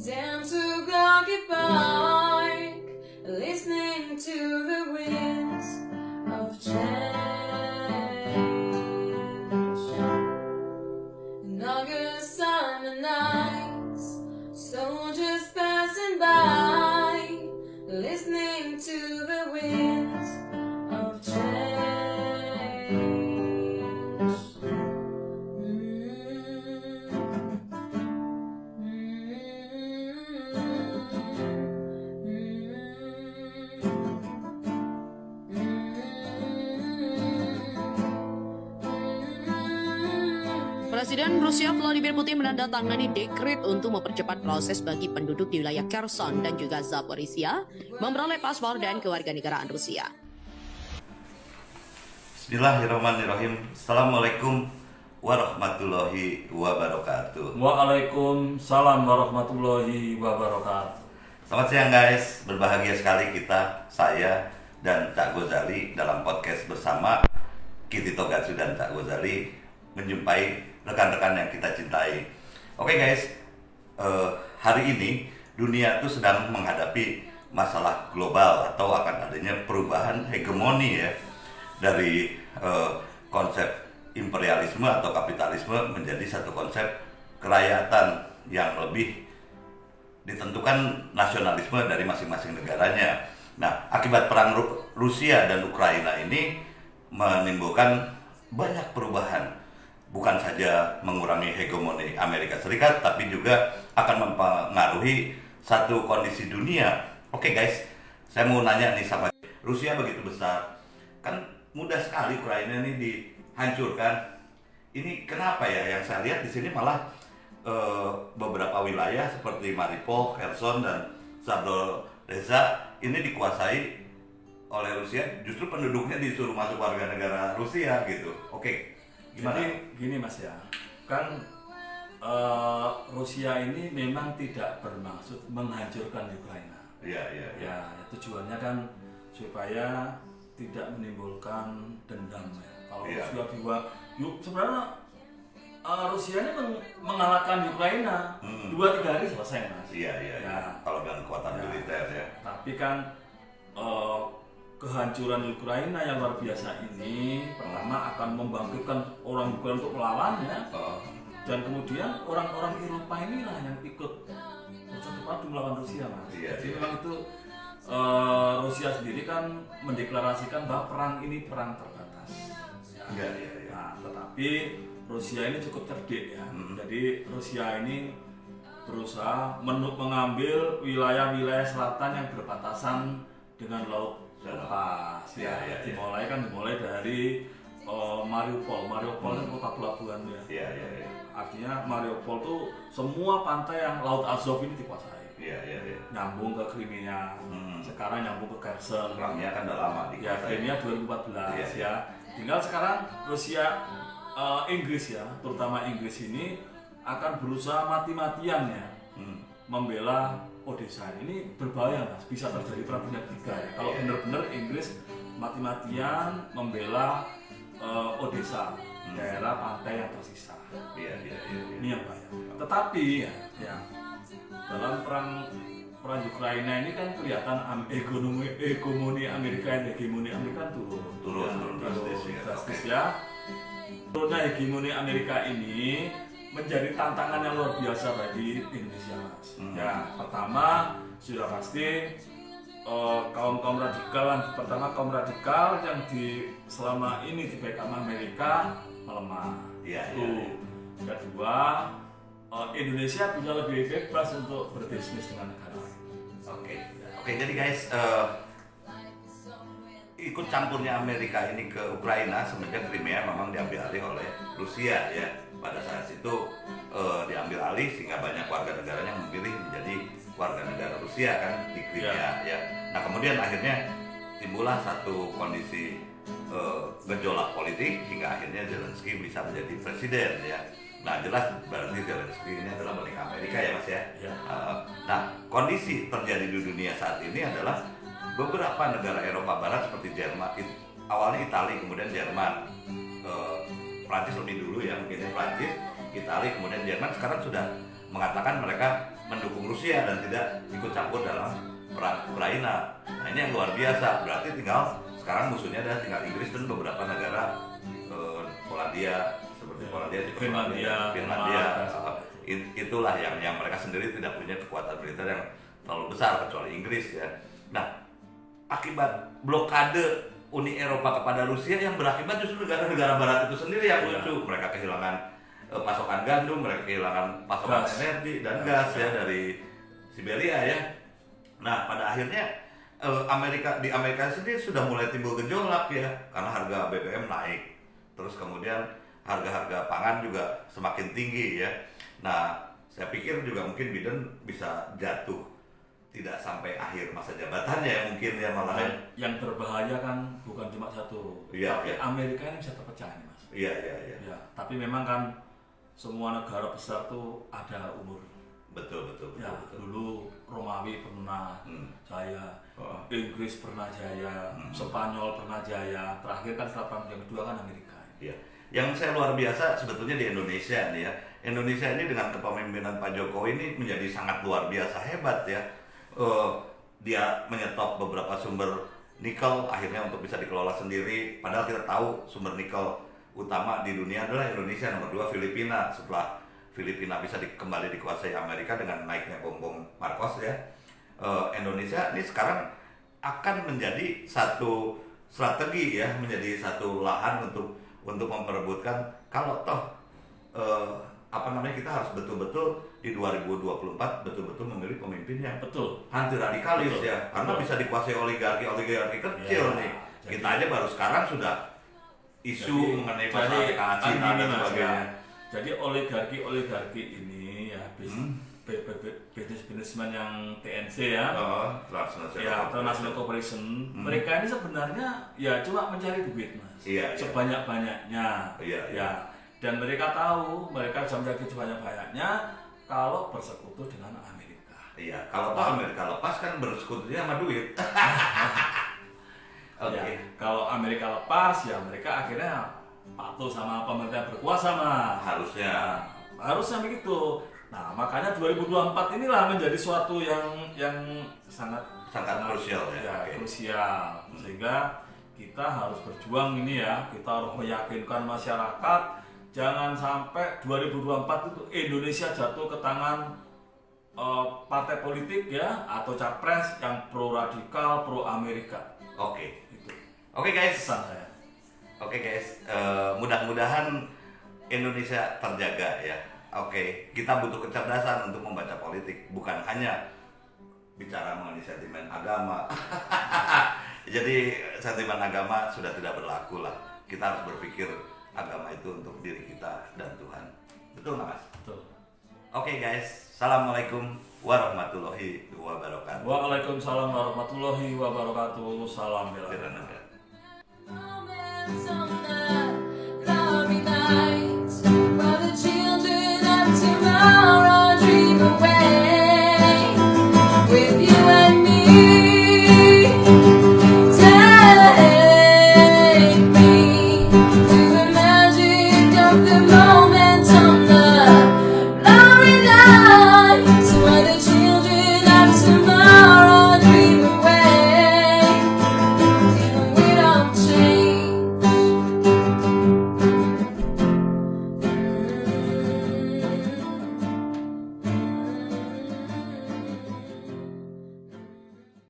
Down to Gorky Park, listening to the winds of change. In August summer nights, soldiers passing by, listening to the winds of change. Presiden Rusia Vladimir Putin menandatangani dekret untuk mempercepat proses bagi penduduk di wilayah Kherson dan juga Zaporizhia memperoleh paspor dan kewarganegaraan Rusia. Bismillahirrahmanirrahim. Assalamualaikum warahmatullahi wabarakatuh. Waalaikumsalam warahmatullahi wabarakatuh. Selamat siang guys, berbahagia sekali kita, saya dan Cak Gozali dalam podcast bersama Kiti Togatsu dan Cak Gozali menjumpai rekan-rekan yang kita cintai. Oke guys, hari ini dunia itu sedang menghadapi masalah global atau akan adanya perubahan hegemoni ya dari konsep imperialisme atau kapitalisme menjadi satu konsep kerakyatan yang lebih ditentukan nasionalisme dari masing-masing negaranya. Nah, akibat perang Rusia dan Ukraina ini menimbulkan banyak perubahan. Bukan saja mengurangi hegemoni Amerika Serikat, tapi juga akan mempengaruhi satu kondisi dunia. Oke guys, saya mau nanya nih sama Rusia begitu besar, kan mudah sekali Ukraina ini dihancurkan. Ini kenapa ya? Yang saya lihat di sini malah beberapa wilayah seperti Mariupol, Kherson dan Zaporizhia ini dikuasai oleh Rusia. Justru penduduknya disuruh masuk warga negara Rusia gitu. Oke. Gimana? Jadi gini mas ya, kan Rusia ini memang tidak bermaksud menghancurkan Ukraina. Iya. Ya, tujuannya kan supaya tidak menimbulkan dendam ya. Kalau Rusia sebenarnya Rusia ini mengalahkan Ukraina 2-3 hari selesai mas. Iya. Kalau dengan kekuatan militer ya. Tapi kan kehancuran Ukraina yang luar biasa ini pertama akan membangkitkan orang Ukraina untuk melawannya, dan kemudian orang-orang Eropa inilah yang ikut bersatu padu melawan Rusia mas. Jadi memang itu Rusia sendiri kan mendeklarasikan bahwa perang ini perang terbatas. Iya. Nah, tetapi Rusia ini cukup cerdik ya. Jadi Rusia ini berusaha mengambil wilayah-wilayah selatan yang berbatasan dengan laut lepas. Dimulai dari Mariupol. Mariupol itu kota pelabuhan ya. Iya. Artinya Mariupol tuh semua pantai yang laut Azov ini dikuasai. Iya. Nyambung ke Crimea. Sekarang nyambung ke Kherson. Perangnya kan udah lama Ya, Crimea 2014 ya. Tinggal sekarang Rusia, Inggris ya, terutama Inggris ini akan berusaha mati-matian ya membela Odessa. Ini berbahaya mas, bisa terjadi perang dunia ketiga ya. Kalau benar-benar Inggris mati-matian membela Odessa, daerah pantai yang tersisa. Iya. Ini yang bahaya. Tetapi ya dalam perang Ukraina ini kan kelihatan hegemoni Amerika turun drastis ya. Turunnya hegemoni Amerika ini menjadi tantangan yang luar biasa bagi Indonesia mas. Ya, pertama sudah pasti kaum radikal yang selama ini dipegang Amerika melemah. Iya. Kedua, Indonesia bisa lebih bebas untuk berbisnis dengan negara lain. Oke, jadi guys, ikut campurnya Amerika ini ke Ukraina semenjak Crimea memang diambil alih oleh Rusia ya. Pada saat itu diambil alih sehingga banyak warga negaranya memilih menjadi warga negara Rusia kan di Crimea ya. Nah kemudian akhirnya timbullah satu kondisi gejolak politik hingga akhirnya Zelensky bisa menjadi presiden ya. Nah jelas berarti Zelensky ini adalah milik Amerika ya mas ya. Nah kondisi terjadi di dunia saat ini adalah beberapa negara Eropa Barat seperti Jerman, awalnya Italia kemudian Jerman, Prancis lebih dulu ya, mungkin Prancis, Italia kemudian Jerman sekarang sudah mengatakan mereka mendukung Rusia dan tidak ikut campur dalam perang Ukraina. Nah ini yang luar biasa. Berarti tinggal sekarang musuhnya adalah tinggal Inggris dan beberapa negara, Polandia seperti Polandia, Finlandia. Itulah yang mereka sendiri tidak punya kekuatan militer yang terlalu besar kecuali Inggris ya. Nah akibat blokade Uni Eropa kepada Rusia yang berakibat justru negara-negara Barat itu sendiri yang lucu. Mereka kehilangan pasokan gandum, mereka kehilangan pasokan energi dan gas ya dari Siberia ya. Nah pada akhirnya di Amerika sendiri sudah mulai timbul gejolak ya karena harga BBM naik, terus kemudian harga-harga pangan juga semakin tinggi ya. Nah saya pikir juga mungkin Biden bisa jatuh tidak sampai akhir masa jabatannya ya mungkin ya malahan. Yang berbahaya kan bukan cuma satu, tapi Amerika ini bisa terpecah nih Mas. Iya. Ya, tapi memang kan semua negara besar tuh ada umur. Betul. Ya, dulu Romawi pernah jaya, Inggris pernah jaya, Spanyol pernah jaya, terakhir kan setelah perang dunia kedua kan Amerika. Iya. Yang saya luar biasa sebetulnya di Indonesia nih ya. Indonesia ini dengan kepemimpinan Pak Jokowi ini menjadi sangat luar biasa hebat ya. Dia menyetop beberapa sumber nikel akhirnya untuk bisa dikelola sendiri. Padahal kita tahu sumber nikel utama di dunia adalah Indonesia, nomor 2 Filipina. Setelah Filipina bisa kembali dikuasai Amerika dengan naiknya bom Marcos ya. Indonesia ini sekarang akan menjadi satu strategi ya, menjadi satu lahan untuk memperebutkan kalau toh kita harus betul-betul di 2024 betul-betul memilih pemimpin yang anti radikalis ya, karena bisa dikuasai oligarki kecil nih. Kita aja baru sekarang sudah isu mengenai masalah tekanan Cina dan sebagainya. Jadi oligarki ini ya bisnismen yang TNC ya, Transnational Corporation, mereka ini sebenarnya ya cuma mencari duit Mas, sebanyak-banyaknya. Dan mereka tahu mereka bisa mencari sebanyak-banyaknya kalau bersekutu dengan Amerika. Iya, kalau Amerika lepas kan bersekutunya sama duit. Ya, kalau Amerika lepas ya mereka akhirnya patuh sama pemerintah berkuasa mah. Harusnya begitu. Nah, makanya 2024 inilah menjadi suatu yang sangat krusial ya. Krusial. Sehingga kita harus berjuang ini ya, kita harus meyakinkan masyarakat jangan sampai 2024 itu Indonesia jatuh ke tangan partai politik ya atau capres yang pro radikal, pro Amerika. Oke guys. Pesan saya. Oke guys, mudah-mudahan Indonesia terjaga ya. Kita butuh kecerdasan untuk membaca politik, bukan hanya bicara mengenai sentimen agama. Jadi sentimen agama sudah tidak berlaku lah. Kita harus berpikir agama itu untuk diri kita dan Tuhan. Betul nggak Mas? Betul. Oke guys, Assalamualaikum warahmatullahi wabarakatuh. Waalaikumsalam warahmatullahi wabarakatuh. Salam bela negara. Moments on